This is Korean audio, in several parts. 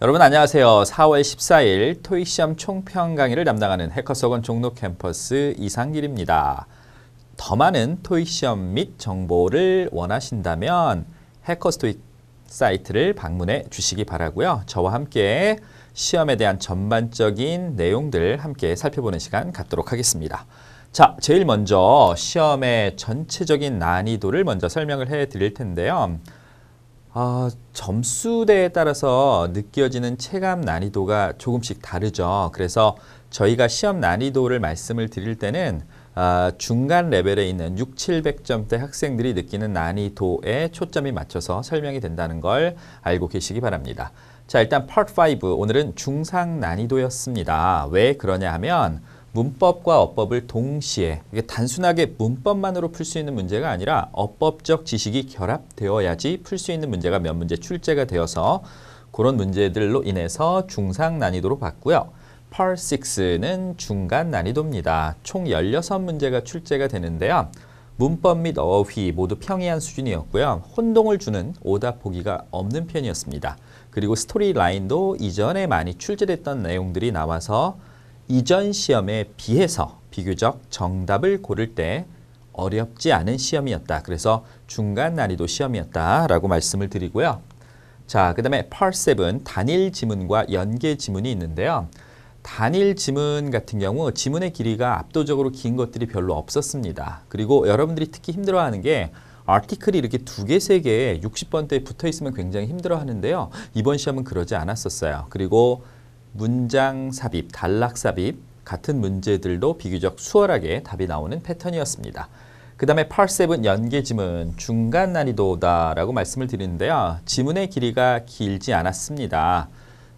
여러분 안녕하세요. 4월 14일 토익 시험 총평 강의를 담당하는 해커스학원 종로 캠퍼스 이상길입니다. 더 많은 토익 시험 및 정보를 원하신다면 해커스 토익 사이트를 방문해 주시기 바라고요. 저와 함께 시험에 대한 전반적인 내용들 함께 살펴보는 시간 갖도록 하겠습니다. 자, 제일 먼저 시험의 전체적인 난이도를 먼저 설명을 해 드릴 텐데요. 점수대에 따라서 느껴지는 체감 난이도가 조금씩 다르죠. 그래서 저희가 시험 난이도를 말씀을 드릴 때는 중간 레벨에 있는 6, 700점대 학생들이 느끼는 난이도에 초점이 맞춰서 설명이 된다는 걸 알고 계시기 바랍니다. 자, 일단 Part 5, 오늘은 중상 난이도였습니다. 왜 그러냐 하면 문법과 어법을 동시에, 이게 단순하게 문법만으로 풀 수 있는 문제가 아니라 어법적 지식이 결합되어야지 풀 수 있는 문제가 몇 문제 출제가 되어서 그런 문제들로 인해서 중상 난이도로 봤고요. Part 6는 중간 난이도입니다. 총 16문제가 출제가 되는데요. 문법 및 어휘 모두 평이한 수준이었고요. 혼동을 주는 오답 보기가 없는 편이었습니다. 그리고 스토리 라인도 이전에 많이 출제됐던 내용들이 나와서 이전 시험에 비해서 비교적 정답을 고를 때 어렵지 않은 시험이었다. 그래서 중간 난이도 시험이었다라고 말씀을 드리고요. 자, 그 다음에 Part 7 단일 지문과 연계 지문이 있는데요. 단일 지문 같은 경우 지문의 길이가 압도적으로 긴 것들이 별로 없었습니다. 그리고 여러분들이 특히 힘들어하는 게 아티클이 이렇게 2개, 3개 60번대에 붙어 있으면 굉장히 힘들어하는데요. 이번 시험은 그러지 않았었어요. 그리고 문장 삽입, 단락 삽입 같은 문제들도 비교적 수월하게 답이 나오는 패턴이었습니다. 그 다음에 Part 7 연계 지문 중간 난이도다라고 말씀을 드리는데요. 지문의 길이가 길지 않았습니다.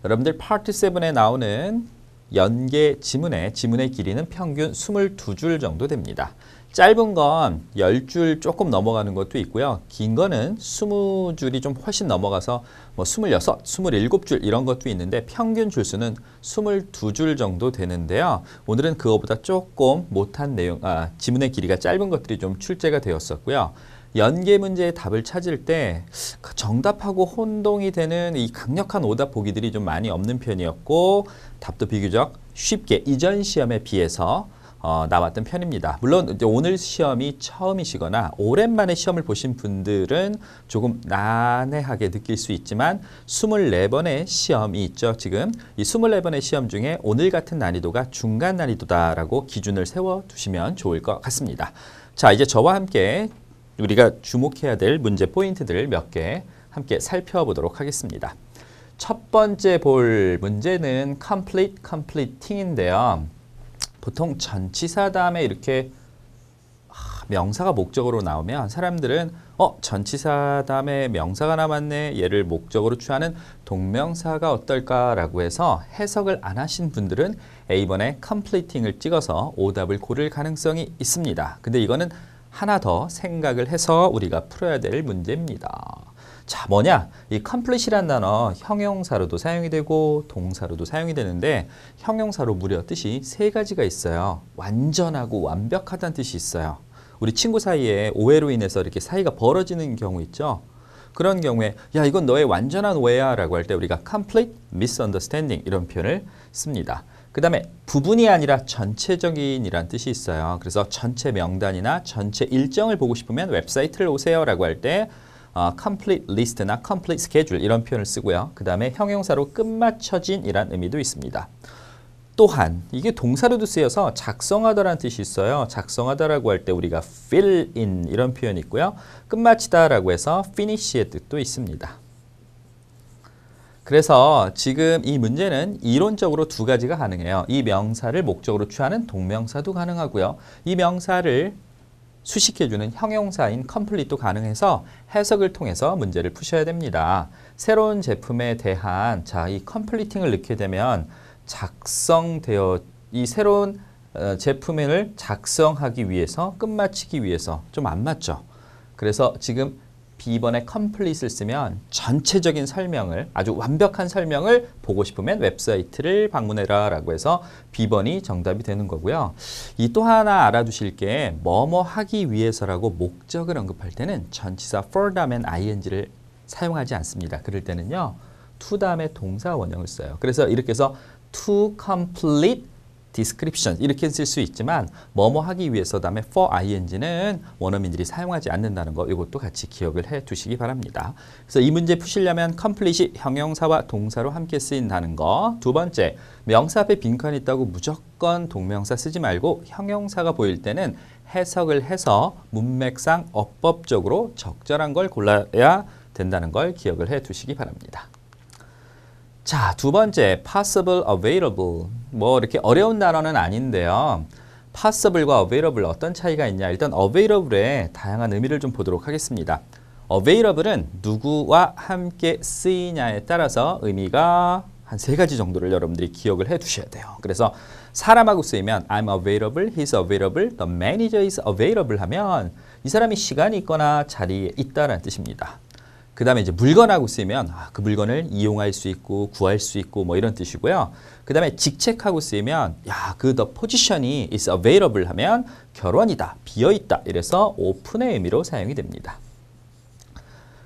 여러분들 Part 7에 나오는 연계 지문의 길이는 평균 22줄 정도 됩니다. 짧은 건 10줄 조금 넘어가는 것도 있고요. 긴 거는 20줄이 좀 훨씬 넘어가서 뭐 26, 27줄 이런 것도 있는데 평균 줄수는 22줄 정도 되는데요. 오늘은 그거보다 조금 못한 내용, 지문의 길이가 짧은 것들이 좀 출제가 되었었고요. 연계 문제의 답을 찾을 때 정답하고 혼동이 되는 이 강력한 오답 보기들이 좀 많이 없는 편이었고 답도 비교적 쉽게 이전 시험에 비해서 나왔던 편입니다. 물론 이제 오늘 시험이 처음이시거나 오랜만에 시험을 보신 분들은 조금 난해하게 느낄 수 있지만 24번의 시험이 있죠. 지금 이 24번의 시험 중에 오늘 같은 난이도가 중간 난이도다라고 기준을 세워두시면 좋을 것 같습니다. 자, 이제 저와 함께 우리가 주목해야 될 문제 포인트들 몇 개 함께 살펴보도록 하겠습니다. 첫 번째 볼 문제는 complete, completing인데요. 보통 전치사 다음에 이렇게 명사가 목적으로 나오면 사람들은 전치사 다음에 명사가 남았네, 얘를 목적으로 취하는 동명사가 어떨까라고 해서 해석을 안 하신 분들은 A번에 completing을 찍어서 오답을 고를 가능성이 있습니다. 근데 이거는 하나 더 생각을 해서 우리가 풀어야 될 문제입니다. 자, 뭐냐? 이 complete이라는 단어 형용사로도 사용이 되고 동사로도 사용이 되는데 형용사로 무려 뜻이 3가지가 있어요. 완전하고 완벽하다는 뜻이 있어요. 우리 친구 사이에 오해로 인해서 이렇게 사이가 벌어지는 경우 있죠. 그런 경우에 야, 이건 너의 완전한 오해야 라고 할 때 우리가 complete misunderstanding 이런 표현을 씁니다. 그 다음에 부분이 아니라 전체적인 이란 뜻이 있어요. 그래서 전체 명단이나 전체 일정을 보고 싶으면 웹사이트를 오세요 라고 할 때 complete list나 complete schedule 이런 표현을 쓰고요. 그 다음에 형용사로 끝마쳐진 이란 의미도 있습니다. 또한 이게 동사로도 쓰여서 작성하다라는 뜻이 있어요. 작성하다라고 할 때 우리가 fill in 이런 표현이 있고요. 끝마치다라고 해서 finish의 뜻도 있습니다. 그래서 지금 이 문제는 이론적으로 2가지가 가능해요. 이 명사를 목적으로 취하는 동명사도 가능하고요. 이 명사를 수식해주는 형용사인 complete도 가능해서 해석을 통해서 문제를 푸셔야 됩니다. 새로운 제품에 대한 이 completing을 넣게 되면 이 새로운 제품을 작성하기 위해서 끝마치기 위해서 좀 안 맞죠. 그래서 지금 B번에 complete를 쓰면 전체적인 설명을, 아주 완벽한 설명을 보고 싶으면 웹사이트를 방문해라 라고 해서 B번이 정답이 되는 거고요. 이 또 하나 알아두실 게 뭐뭐 하기 위해서라고 목적을 언급할 때는 전치사 for 다음엔 ing를 사용하지 않습니다. 그럴 때는요. to 다음에 동사 원형을 써요. 그래서 이렇게 해서 to complete description 이렇게 쓸 수 있지만 뭐뭐 하기 위해서 다음에 for ing는 원어민들이 사용하지 않는다는 거 이것도 같이 기억을 해 두시기 바랍니다. 그래서 이 문제 푸시려면 complete이 형용사와 동사로 함께 쓰인다는 거. 두 번째, 명사 앞에 빈칸이 있다고 무조건 동명사 쓰지 말고 형용사가 보일 때는 해석을 해서 문맥상 어법적으로 적절한 걸 골라야 된다는 걸 기억을 해 두시기 바랍니다. 자, 두 번째, possible, available. 뭐 이렇게 어려운 단어는 아닌데요. possible과 available 어떤 차이가 있냐? 일단 available의 다양한 의미를 좀 보도록 하겠습니다. available은 누구와 함께 쓰이냐에 따라서 의미가 한 3가지 정도를 여러분들이 기억을 해 두셔야 돼요. 그래서 사람하고 쓰이면 I'm available, he's available, the manager is available 하면 이 사람이 시간이 있거나 자리에 있다라는 뜻입니다. 그 다음에 이제 물건하고 쓰이면 그 물건을 이용할 수 있고 구할 수 있고 뭐 이런 뜻이고요. 그 다음에 직책하고 쓰이면 그 the position이 is available 하면 결원이다, 비어있다 이래서 오픈의 의미로 사용이 됩니다.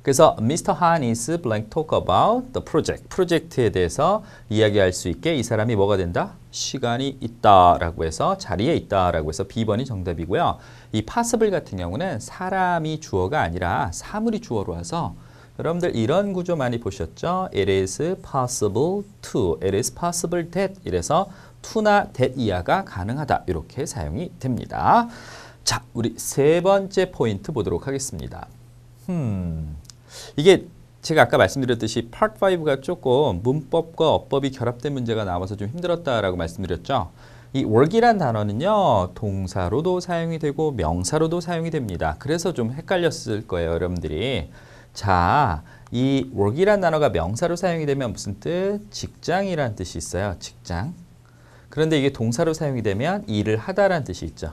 그래서 Mr. Han is blank talk about the project. 프로젝트에 대해서 이야기할 수 있게 이 사람이 뭐가 된다? 시간이 있다라고 해서 자리에 있다라고 해서 B번이 정답이고요. 이 possible 같은 경우는 사람이 주어가 아니라 사물이 주어로 와서 여러분들 이런 구조 많이 보셨죠? It is possible to, it is possible that 이래서 to나 that 이하가 가능하다 이렇게 사용이 됩니다. 자, 우리 세 번째 포인트 보도록 하겠습니다. 이게 제가 아까 말씀드렸듯이 Part 5가 조금 문법과 어법이 결합된 문제가 나와서 좀 힘들었다라고 말씀드렸죠. 이 work이란 단어는요. 동사로도 사용이 되고 명사로도 사용이 됩니다. 그래서 좀 헷갈렸을 거예요. 여러분들이. 자, 이 work이란 단어가 명사로 사용이 되면 무슨 뜻? 직장이란 뜻이 있어요. 직장. 그런데 이게 동사로 사용이 되면 일을 하다라는 뜻이 있죠.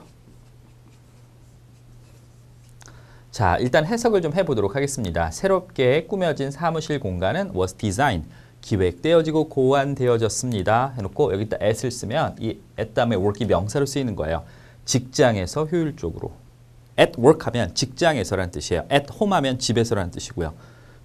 자, 일단 해석을 좀 해보도록 하겠습니다. 새롭게 꾸며진 사무실 공간은 was designed, 기획되어지고 고안되어졌습니다. 해놓고 여기다 at을 쓰면 이 at 다음에 work이 명사로 쓰이는 거예요. 직장에서 효율적으로. at work 하면 직장에서라는 뜻이에요. at home 하면 집에서라는 뜻이고요.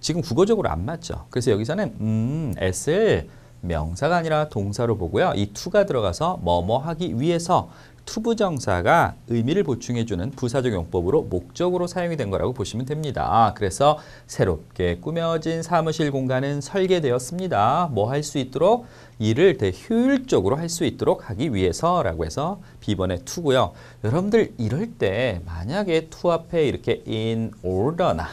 지금 국어적으로 안 맞죠. 그래서 여기서는 at을 명사가 아니라 동사로 보고요. 이 to가 들어가서 뭐뭐 하기 위해서 투부정사가 의미를 보충해주는 부사적 용법으로 목적으로 사용이 된 거라고 보시면 됩니다. 그래서 새롭게 꾸며진 사무실 공간은 설계되었습니다. 뭐 할 수 있도록? 일을 더 효율적으로 할 수 있도록 하기 위해서라고 해서 B번의 to고요. 여러분들 이럴 때 만약에 to 앞에 이렇게 in order나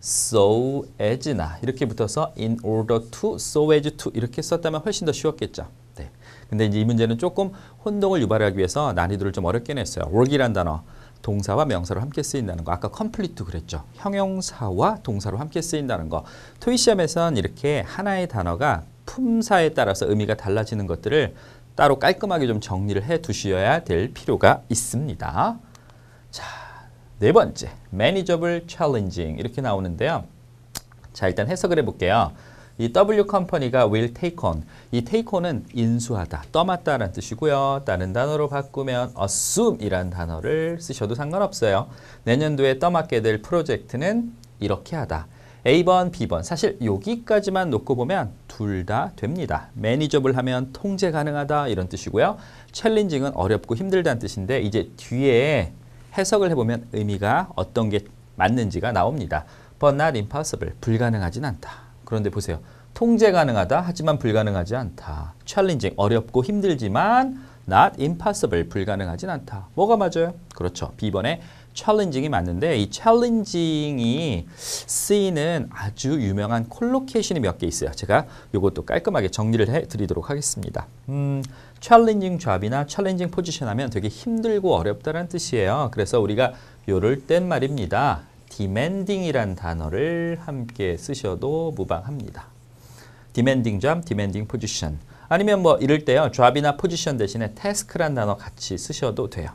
so as나 이렇게 붙어서 in order to, so as to 이렇게 썼다면 훨씬 더 쉬웠겠죠. 네. 근데 이제 이 문제는 조금 혼동을 유발하기 위해서 난이도를 좀 어렵게 냈어요. work이란 단어, 동사와 명사로 함께 쓰인다는 거. 아까 complete도 그랬죠. 형용사와 동사로 함께 쓰인다는 거. 토익 시험에선 이렇게 하나의 단어가 품사에 따라서 의미가 달라지는 것들을 따로 깔끔하게 좀 정리를 해 두셔야 될 필요가 있습니다. 자, 네 번째, manageable, challenging 이렇게 나오는데요. 자, 일단 해석을 해볼게요. 이 W 컴퍼니가 will take on, 이 take on은 인수하다, 떠맡다라는 뜻이고요. 다른 단어로 바꾸면 assume이란 단어를 쓰셔도 상관없어요. 내년도에 떠맡게 될 프로젝트는 이렇게 하다. A번, B번, 사실 여기까지만 놓고 보면 둘 다 됩니다. manageable 하면 통제 가능하다 이런 뜻이고요. challenging은 어렵고 힘들다는 뜻인데 이제 뒤에 해석을 해보면 의미가 어떤 게 맞는지가 나옵니다. But not impossible, 불가능하진 않다. 그런데 보세요. 통제 가능하다 하지만 불가능하지 않다. challenging, 어렵고 힘들지만 not impossible, 불가능하진 않다. 뭐가 맞아요? 그렇죠. B번에 challenging이 맞는데 이 challenging이 쓰이는 아주 유명한 콜로케이션이 몇 개 있어요. 제가 이것도 깔끔하게 정리를 해드리도록 하겠습니다. challenging job이나 challenging position 하면 되게 힘들고 어렵다는 뜻이에요. 그래서 우리가 요럴 땐 말입니다. demanding이란 단어를 함께 쓰셔도 무방합니다. demanding job, demanding position. 아니면 뭐 이럴 때요. job이나 position 대신에 task란 단어 같이 쓰셔도 돼요.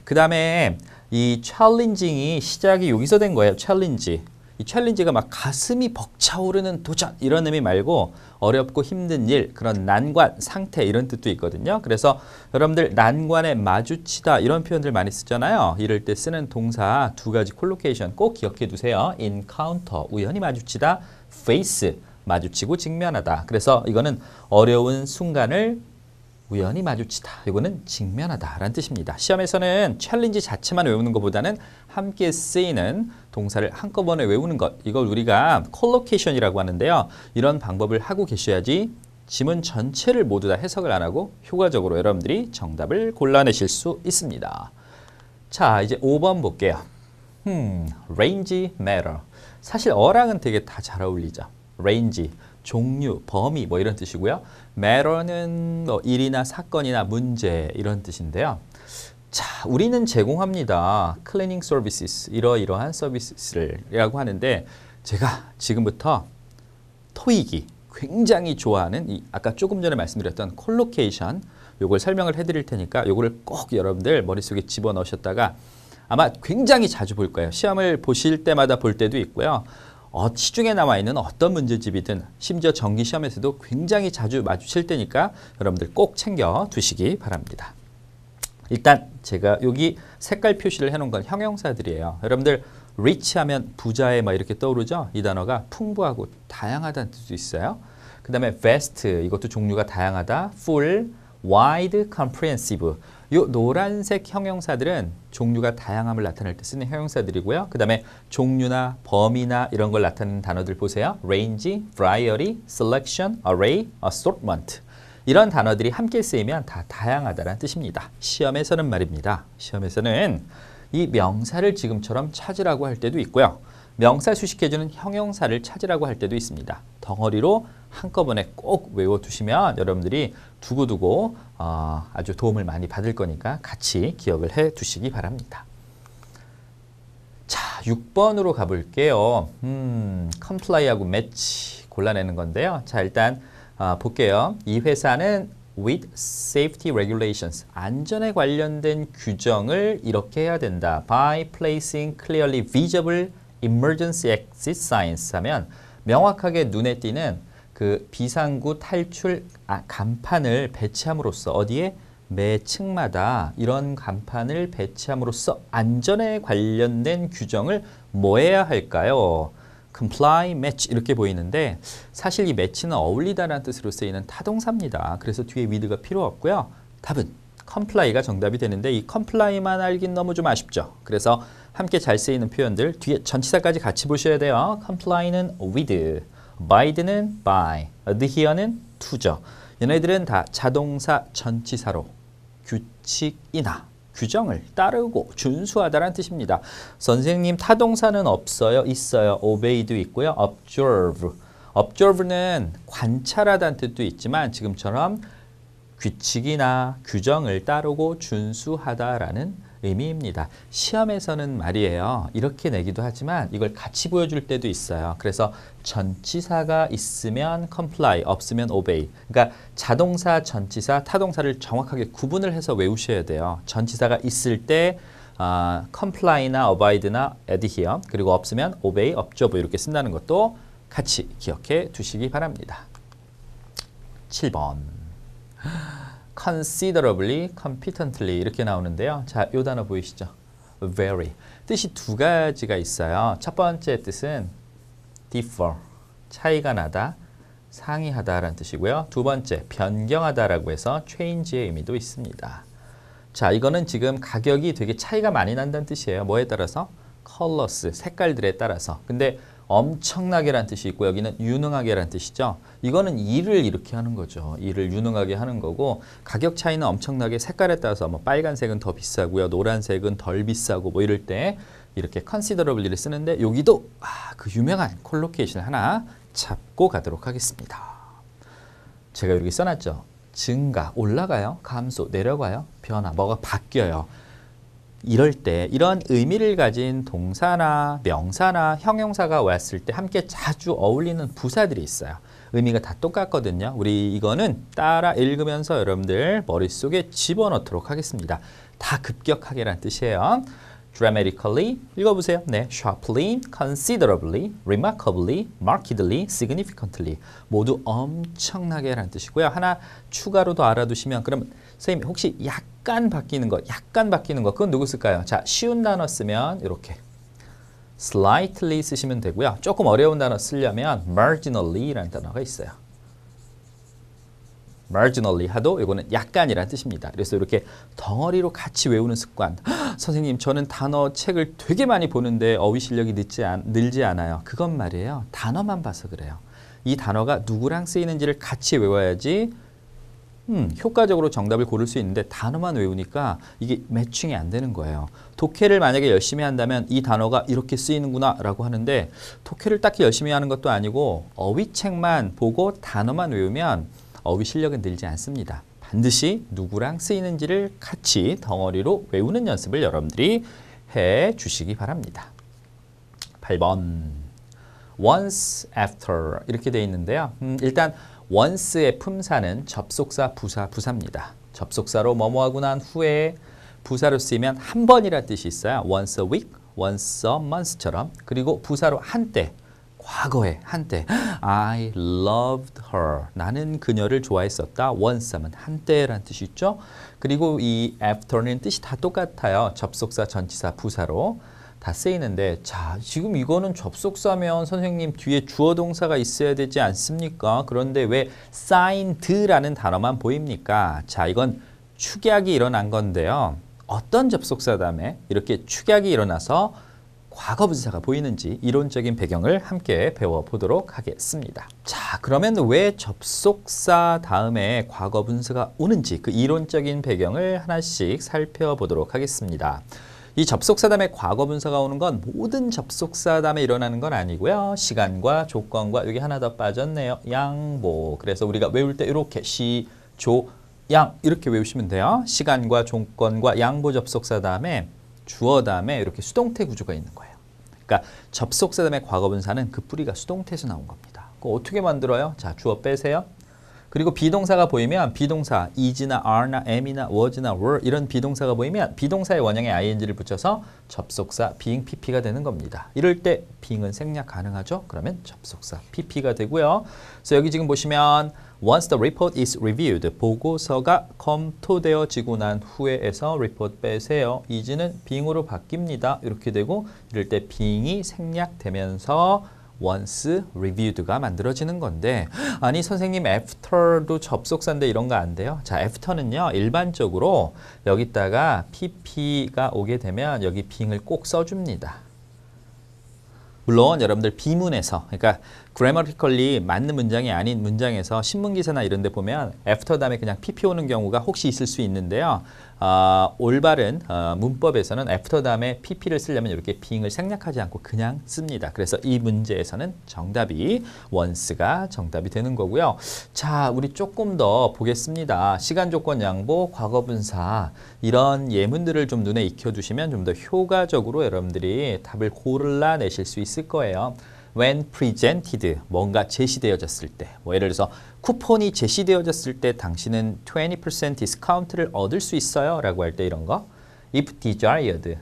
그 다음에 이 challenging이 시작이 여기서 된 거예요. challenge. 이 challenge가 막 가슴이 벅차오르는 도전 이런 의미 말고 어렵고 힘든 일, 그런 난관, 상태 이런 뜻도 있거든요. 그래서 여러분들 난관에 마주치다 이런 표현들 많이 쓰잖아요. 이럴 때 쓰는 동사 두 가지 콜로케이션 꼭 기억해 두세요. encounter, 우연히 마주치다, face, 마주치고 직면하다. 그래서 이거는 어려운 순간을 우연히 마주치다. 이거는 직면하다라는 뜻입니다. 시험에서는 챌린지 자체만 외우는 것보다는 함께 쓰이는 동사를 한꺼번에 외우는 것. 이걸 우리가 콜로케이션이라고 하는데요. 이런 방법을 하고 계셔야지 지문 전체를 모두 다 해석을 안 하고 효과적으로 여러분들이 정답을 골라내실 수 있습니다. 자, 이제 5번 볼게요. range matter. 사실 어랑은 되게 다 잘 어울리죠. range, 종류, 범위 뭐 이런 뜻이고요. matter는 뭐 일이나 사건이나 문제 이런 뜻인데요. 자, 우리는 제공합니다. cleaning services, 이러이러한 서비스라고 하는데 제가 지금부터 토익이 굉장히 좋아하는 아까 조금 전에 말씀드렸던 콜로케이션 요걸 설명을 해드릴 테니까 요거를 꼭 여러분들 머릿속에 집어넣으셨다가 아마 굉장히 자주 볼 거예요. 시험을 보실 때마다 볼 때도 있고요. 시중에 나와 있는 어떤 문제집이든 심지어 정기 시험에서도 굉장히 자주 마주칠 테니까 여러분들 꼭 챙겨 두시기 바랍니다. 일단 제가 여기 색깔 표시를 해놓은 건 형용사들이에요. 여러분들 rich 하면 부자에 막 이렇게 떠오르죠? 이 단어가 풍부하고 다양하다는 뜻도 있어요. 그 다음에 vast, 이것도 종류가 다양하다. full, wide, comprehensive. 이 노란색 형용사들은 종류가 다양함을 나타낼 때 쓰는 형용사들이고요. 그 다음에 종류나 범위나 이런 걸 나타내는 단어들 보세요. range, variety, selection, array, assortment. 이런 단어들이 함께 쓰이면 다 다양하다는 뜻입니다. 시험에서는 말입니다. 시험에서는 이 명사를 지금처럼 찾으라고 할 때도 있고요. 명사 수식해주는 형용사를 찾으라고 할 때도 있습니다. 덩어리로 한꺼번에 꼭 외워두시면 여러분들이 두고두고 아주 도움을 많이 받을 거니까 같이 기억을 해 두시기 바랍니다. 자, 6번으로 가볼게요. comply하고 match 골라내는 건데요. 자, 일단 볼게요. 이 회사는 with safety regulations, 안전에 관련된 규정을 이렇게 해야 된다. by placing clearly visible emergency exit signs 하면 명확하게 눈에 띄는 그 비상구 탈출 간판을 배치함으로써 어디에? 매 층마다 이런 간판을 배치함으로써 안전에 관련된 규정을 뭐 해야 할까요? comply, match 이렇게 보이는데 사실 이 match는 어울리다라는 뜻으로 쓰이는 타동사입니다. 그래서 뒤에 with가 필요 없고요. 답은 comply가 정답이 되는데 이 comply만 알긴 너무 좀 아쉽죠. 그래서 함께 잘 쓰이는 표현들 뒤에 전치사까지 같이 보셔야 돼요. comply는 with, abide는 by, adhere는 to죠. 얘네들은 다 자동사 전치사로 규칙이나 규정을 따르고 준수하다라는 뜻입니다. 선생님 타동사는 없어요? 있어요. obey도 있고요. observe. observe는 관찰하다는 뜻도 있지만 지금처럼 규칙이나 규정을 따르고 준수하다라는 의미입니다. 시험에서는 말이에요. 이렇게 내기도 하지만 이걸 같이 보여줄 때도 있어요. 그래서 전치사가 있으면 comply, 없으면 obey. 그러니까 자동사, 전치사, 타동사를 정확하게 구분을 해서 외우셔야 돼요. 전치사가 있을 때 comply나 abide나 adhere, 그리고 없으면 obey, observe 이렇게 쓴다는 것도 같이 기억해 두시기 바랍니다. 7번. considerably, competently 이렇게 나오는데요. 자, 이 단어 보이시죠? very. 뜻이 두 가지가 있어요. 첫 번째 뜻은 differ, 차이가 나다, 상이하다라는 뜻이고요. 두 번째, 변경하다라고 해서 change의 의미도 있습니다. 자, 이거는 지금 가격이 되게 차이가 많이 난다는 뜻이에요. 뭐에 따라서? colors, 색깔들에 따라서. 근데 엄청나게란 뜻이 있고 여기는 유능하게란 뜻이죠. 이거는 일을 이렇게 하는 거죠. 일을 유능하게 하는 거고 가격 차이는 엄청나게 색깔에 따라서 뭐 빨간색은 더 비싸고요. 노란색은 덜 비싸고 뭐 이럴 때 이렇게 considerably를 쓰는데 여기도 그 유명한 콜로케이션을 하나 잡고 가도록 하겠습니다. 제가 여기 써놨죠. 증가, 올라가요. 감소, 내려가요. 변화, 뭐가 바뀌어요. 이럴 때 이런 의미를 가진 동사나 명사나 형용사가 왔을 때 함께 자주 어울리는 부사들이 있어요. 의미가 다 똑같거든요. 우리 이거는 따라 읽으면서 여러분들 머릿속에 집어넣도록 하겠습니다. 다 급격하게란 뜻이에요. dramatically, 읽어보세요. 네, sharply, considerably, remarkably, markedly, significantly 모두 엄청나게라는 뜻이고요. 하나 추가로 더 알아두시면 그러면 선생님 혹시 약간 바뀌는 거 그건 누구 쓸까요? 자, 쉬운 단어 쓰면 이렇게 slightly 쓰시면 되고요. 조금 어려운 단어 쓰려면 marginally라는 단어가 있어요. marginally 하도 이거는 약간이라는 뜻입니다. 그래서 이렇게 덩어리로 같이 외우는 습관. 선생님, 저는 단어 책을 되게 많이 보는데 어휘 실력이 늘지 않아요. 그건 말이에요. 단어만 봐서 그래요. 이 단어가 누구랑 쓰이는지를 같이 외워야지 효과적으로 정답을 고를 수 있는데 단어만 외우니까 이게 매칭이 안 되는 거예요. 독해를 만약에 열심히 한다면 이 단어가 이렇게 쓰이는구나 라고 하는데 독해를 딱히 열심히 하는 것도 아니고 어휘책만 보고 단어만 외우면 어휘 실력은 늘지 않습니다. 반드시 누구랑 쓰이는지를 같이 덩어리로 외우는 연습을 여러분들이 해 주시기 바랍니다. 8번 once after 이렇게 되어 있는데요. 일단 once의 품사는 접속사, 부사, 부사입니다. 접속사로 뭐뭐하고 난 후에 부사로 쓰이면 한 번이라는 뜻이 있어요. once a week, once a month처럼. 그리고 부사로 한때, 과거에 한때 I loved her. 나는 그녀를 좋아했었다. once 하면 한때라는 뜻이 있죠. 그리고 이 after는 뜻이 다 똑같아요. 접속사, 전치사, 부사로 다 쓰이는데 자, 지금 이거는 접속사면 선생님 뒤에 주어 동사가 있어야 되지 않습니까? 그런데 왜 signed라는 단어만 보입니까? 자, 이건 축약이 일어난 건데요. 어떤 접속사 다음에 이렇게 축약이 일어나서 과거 분사가 보이는지 이론적인 배경을 함께 배워보도록 하겠습니다. 자, 그러면 왜 접속사 다음에 과거 분사가 오는지 그 이론적인 배경을 하나씩 살펴보도록 하겠습니다. 이 접속사 다음에 과거 분사가 오는 건 모든 접속사 다음에 일어나는 건 아니고요. 시간과 조건과 여기 하나 더 빠졌네요. 양보. 그래서 우리가 외울 때 이렇게 시, 조, 양 이렇게 외우시면 돼요. 시간과 조건과 양보 접속사 다음에 주어 다음에 이렇게 수동태 구조가 있는 거예요. 그러니까 접속사 다음에 과거 분사는 그 뿌리가 수동태에서 나온 겁니다. 그거 어떻게 만들어요? 자, 주어 빼세요. 그리고 비동사가 보이면 비동사 is나 are나 am이나 was나 were 이런 비동사가 보이면 비동사의 원형에 ing를 붙여서 접속사 being pp가 되는 겁니다. 이럴 때 being은 생략 가능하죠? 그러면 접속사 pp가 되고요. 그래서 여기 지금 보시면 once the report is reviewed 보고서가 검토되어지고 난 후에에서 report 빼세요. is는 being으로 바뀝니다. 이렇게 되고 이럴 때 being이 생략되면서 once reviewed가 만들어지는 건데 아니 선생님 after도 접속사인데 이런 거 안 돼요? 자, after는요 일반적으로 여기다가 pp가 오게 되면 여기 being을 꼭 써줍니다. 물론 여러분들 비문에서 그러니까 grammatically 맞는 문장이 아닌 문장에서 신문기사나 이런 데 보면 after 다음에 그냥 pp 오는 경우가 혹시 있을 수 있는데요. 올바른 문법에서는 after 다음에 pp를 쓰려면 이렇게 being을 생략하지 않고 그냥 씁니다. 그래서 이 문제에서는 정답이 once가 정답이 되는 거고요. 자, 우리 조금 더 보겠습니다. 시간, 조건, 양보, 과거분사 이런 예문들을 좀 눈에 익혀두시면 좀 더 효과적으로 여러분들이 답을 골라내실 수 있을 거예요. When presented, 뭔가 제시되어졌을 때, 뭐 예를 들어서 쿠폰이 제시되어졌을 때 당신은 20% 디스카운트를 얻을 수 있어요 라고 할 때 이런 거 if desired,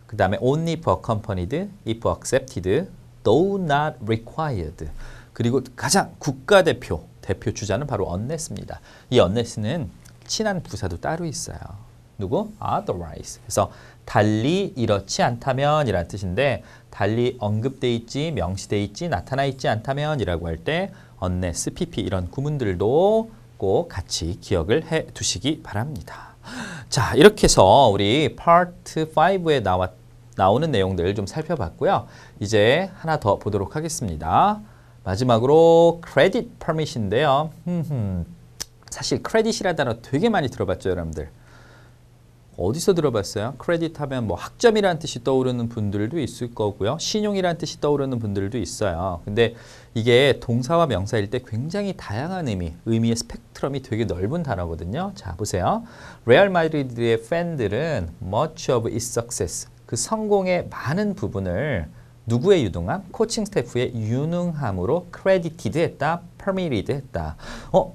그 다음에 only if accompanied, if accepted, though not required. 그리고 가장 국가대표, 대표 주자는 바로 unless입니다. 이 unless는 친한 부사도 따로 있어요. 누구? otherwise. 그래서 달리 이렇지 않다면 이라는 뜻인데 달리 언급돼 있지, 명시돼 있지, 나타나 있지 않다면 이라고 할 때 unless, pp 이런 구문들도 꼭 같이 기억을 해 두시기 바랍니다. 자, 이렇게 해서 우리 파트 5에 나오는 내용들 좀 살펴봤고요. 이제 하나 더 보도록 하겠습니다. 마지막으로 credit permit인데요. 사실 credit이라는 단어 되게 많이 들어봤죠, 여러분들. 어디서 들어봤어요? 크레딧 하면 뭐 학점이라는 뜻이 떠오르는 분들도 있을 거고요. 신용이라는 뜻이 떠오르는 분들도 있어요. 근데 이게 동사와 명사일 때 굉장히 다양한 의미의 스펙트럼이 되게 넓은 단어거든요. 자, 보세요. 레알 마드리드의 팬들은 much of its success, 그 성공의 많은 부분을 누구의 유능함? 코칭 스태프의 유능함으로 credited 했다, permitted 했다.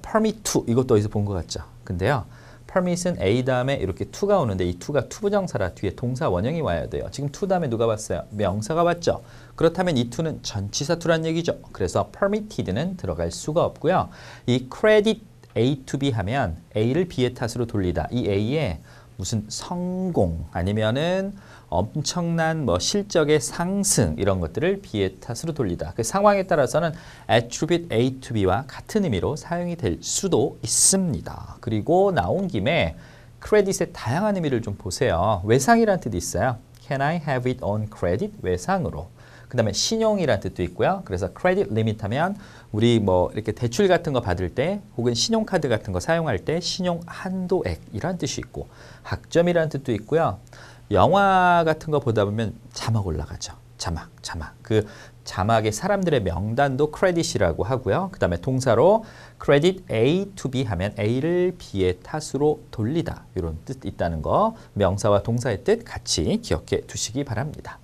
permit to, 이것도 어디서 본 것 같죠? 근데요. permit은 A 다음에 이렇게 to가 오는데 이 to가 투부정사라 뒤에 동사 원형이 와야 돼요. 지금 to 다음에 누가 왔어요? 명사가 왔죠. 그렇다면 이 to는 전치사 to란 얘기죠. 그래서 permitted는 들어갈 수가 없고요. 이 credit A to B 하면 A를 B의 탓으로 돌리다. 이 A에 무슨 성공 아니면은 엄청난 뭐 실적의 상승 이런 것들을 B의 탓으로 돌리다. 그 상황에 따라서는 attribute A to B와 같은 의미로 사용이 될 수도 있습니다. 그리고 나온 김에 크레딧의 다양한 의미를 좀 보세요. 외상이라는 뜻이 있어요. Can I have it on credit? 외상으로. 그 다음에 신용이라는 뜻도 있고요. 그래서 credit limit 하면 우리 뭐 이렇게 대출 같은 거 받을 때 혹은 신용카드 같은 거 사용할 때 신용 한도액이라는 뜻이 있고 학점이라는 뜻도 있고요. 영화 같은 거 보다 보면 자막 올라가죠. 자막. 그 자막의 사람들의 명단도 크레딧이라고 하고요. 그 다음에 동사로 credit A to B 하면 A를 B의 탓으로 돌리다. 이런 뜻 있다는 거. 명사와 동사의 뜻 같이 기억해 두시기 바랍니다.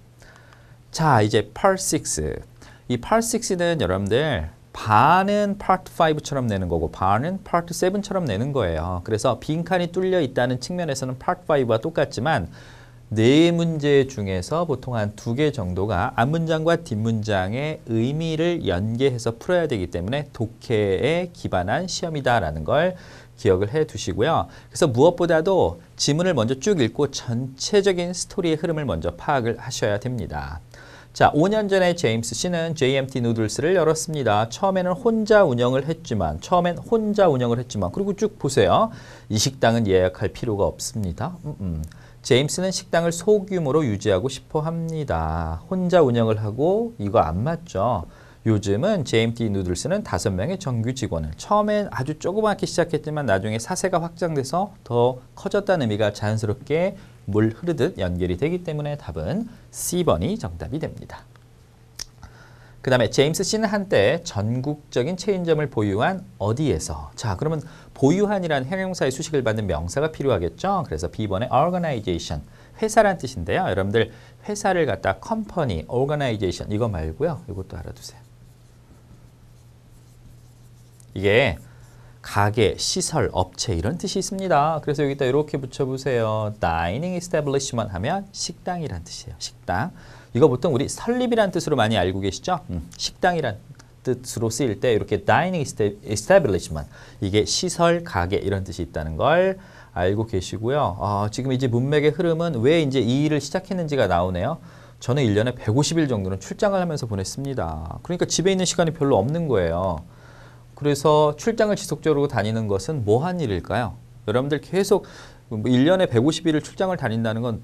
자, 이제 Part 6. 이 Part 6는 여러분들 반은 Part 5처럼 내는 거고 반은 Part 7처럼 내는 거예요. 그래서 빈칸이 뚫려 있다는 측면에서는 Part 5와 똑같지만 네 문제 중에서 보통 한 2개 정도가 앞문장과 뒷문장의 의미를 연계해서 풀어야 되기 때문에 독해에 기반한 시험이다라는 걸 기억을 해 두시고요. 그래서 무엇보다도 지문을 먼저 쭉 읽고 전체적인 스토리의 흐름을 먼저 파악을 하셔야 됩니다. 자, 5년 전에 제임스 씨는 JMT 누들스를 열었습니다. 처음엔 혼자 운영을 했지만 그리고 쭉 보세요. 이 식당은 예약할 필요가 없습니다. 제임스는 식당을 소규모로 유지하고 싶어 합니다. 혼자 운영을 하고 이거 안 맞죠. 요즘은 JMT 누들스는 5명의 정규 직원을 처음엔 아주 조그맣게 시작했지만 나중에 사세가 확장돼서 더 커졌다는 의미가 자연스럽게 물 흐르듯 연결이 되기 때문에 답은 C번이 정답이 됩니다. 그 다음에 제임스 씨는 한때 전국적인 체인점을 보유한 어디에서? 자, 그러면 보유한이라는 형용사의 수식을 받는 명사가 필요하겠죠? 그래서 B번의 organization, 회사란 뜻인데요. 여러분들 회사를 갖다 company, organization 이거 말고요. 이것도 알아두세요. 이게 가게, 시설, 업체 이런 뜻이 있습니다. 그래서 여기다 이렇게 붙여보세요. dining establishment 하면 식당이란 뜻이에요. 식당. 이거 보통 우리 설립이란 뜻으로 많이 알고 계시죠? 식당이란 뜻으로 쓰일 때 이렇게 dining establishment 이게 시설, 가게 이런 뜻이 있다는 걸 알고 계시고요. 지금 이제 문맥의 흐름은 왜 이제 이 일을 시작했는지가 나오네요. 저는 1년에 150일 정도는 출장을 하면서 보냈습니다. 그러니까 집에 있는 시간이 별로 없는 거예요. 그래서 출장을 지속적으로 다니는 것은 뭐한 일일까요? 여러분들 계속 1년에 150일을 출장을 다닌다는 건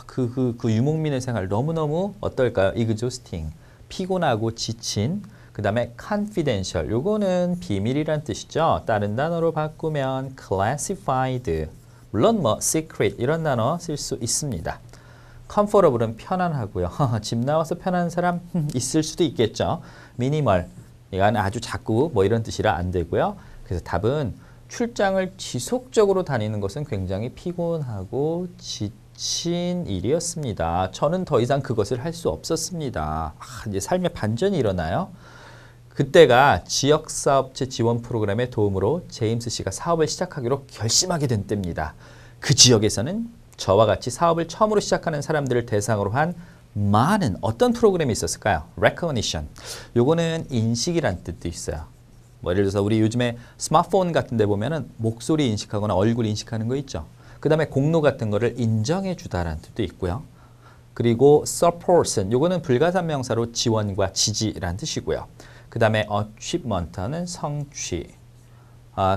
그 유목민의 생활 너무너무 어떨까요? exhausting, 피곤하고 지친, 그 다음에 confidential, 요거는 비밀이란 뜻이죠. 다른 단어로 바꾸면 classified, 물론 뭐 secret 이런 단어 쓸 수 있습니다. comfortable은 편안하고요. 집 나와서 편한 사람 있을 수도 있겠죠. minimal, 이건 아주 작고 뭐 이런 뜻이라 안 되고요. 그래서 답은 출장을 지속적으로 다니는 것은 굉장히 피곤하고 지친 일이었습니다. 저는 더 이상 그것을 할 수 없었습니다. 이제 삶의 반전이 일어나요. 그때가 지역사업체 지원 프로그램의 도움으로 제임스 씨가 사업을 시작하기로 결심하게 된 때입니다. 그 지역에서는 저와 같이 사업을 처음으로 시작하는 사람들을 대상으로 한 많은 어떤 프로그램이 있었을까요? recognition. 요거는 인식이란 뜻도 있어요. 뭐 예를 들어서 우리 요즘에 스마트폰 같은 데 보면은 목소리 인식하거나 얼굴 인식하는 거 있죠. 그 다음에 공로 같은 거를 인정해 주다라는 뜻도 있고요. 그리고 support은 요거는 불가산명사로 지원과 지지라는 뜻이고요. 그 다음에 achievement는 성취.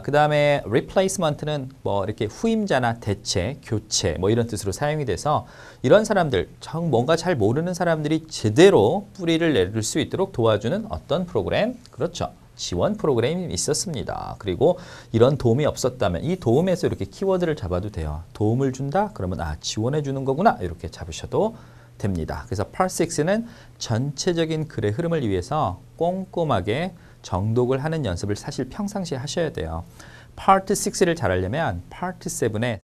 그 다음에 replacement는 뭐 이렇게 후임자나 대체, 교체 뭐 이런 뜻으로 사용이 돼서 이런 사람들, 뭔가 잘 모르는 사람들이 제대로 뿌리를 내릴 수 있도록 도와주는 어떤 프로그램? 그렇죠. 지원 프로그램이 있었습니다. 그리고 이런 도움이 없었다면 이 도움에서 이렇게 키워드를 잡아도 돼요. 도움을 준다? 그러면 지원해 주는 거구나. 이렇게 잡으셔도 됩니다. 그래서 Part 6는 전체적인 글의 흐름을 위해서 꼼꼼하게 정독을 하는 연습을 사실 평상시에 하셔야 돼요. Part 6를 잘하려면 Part 7에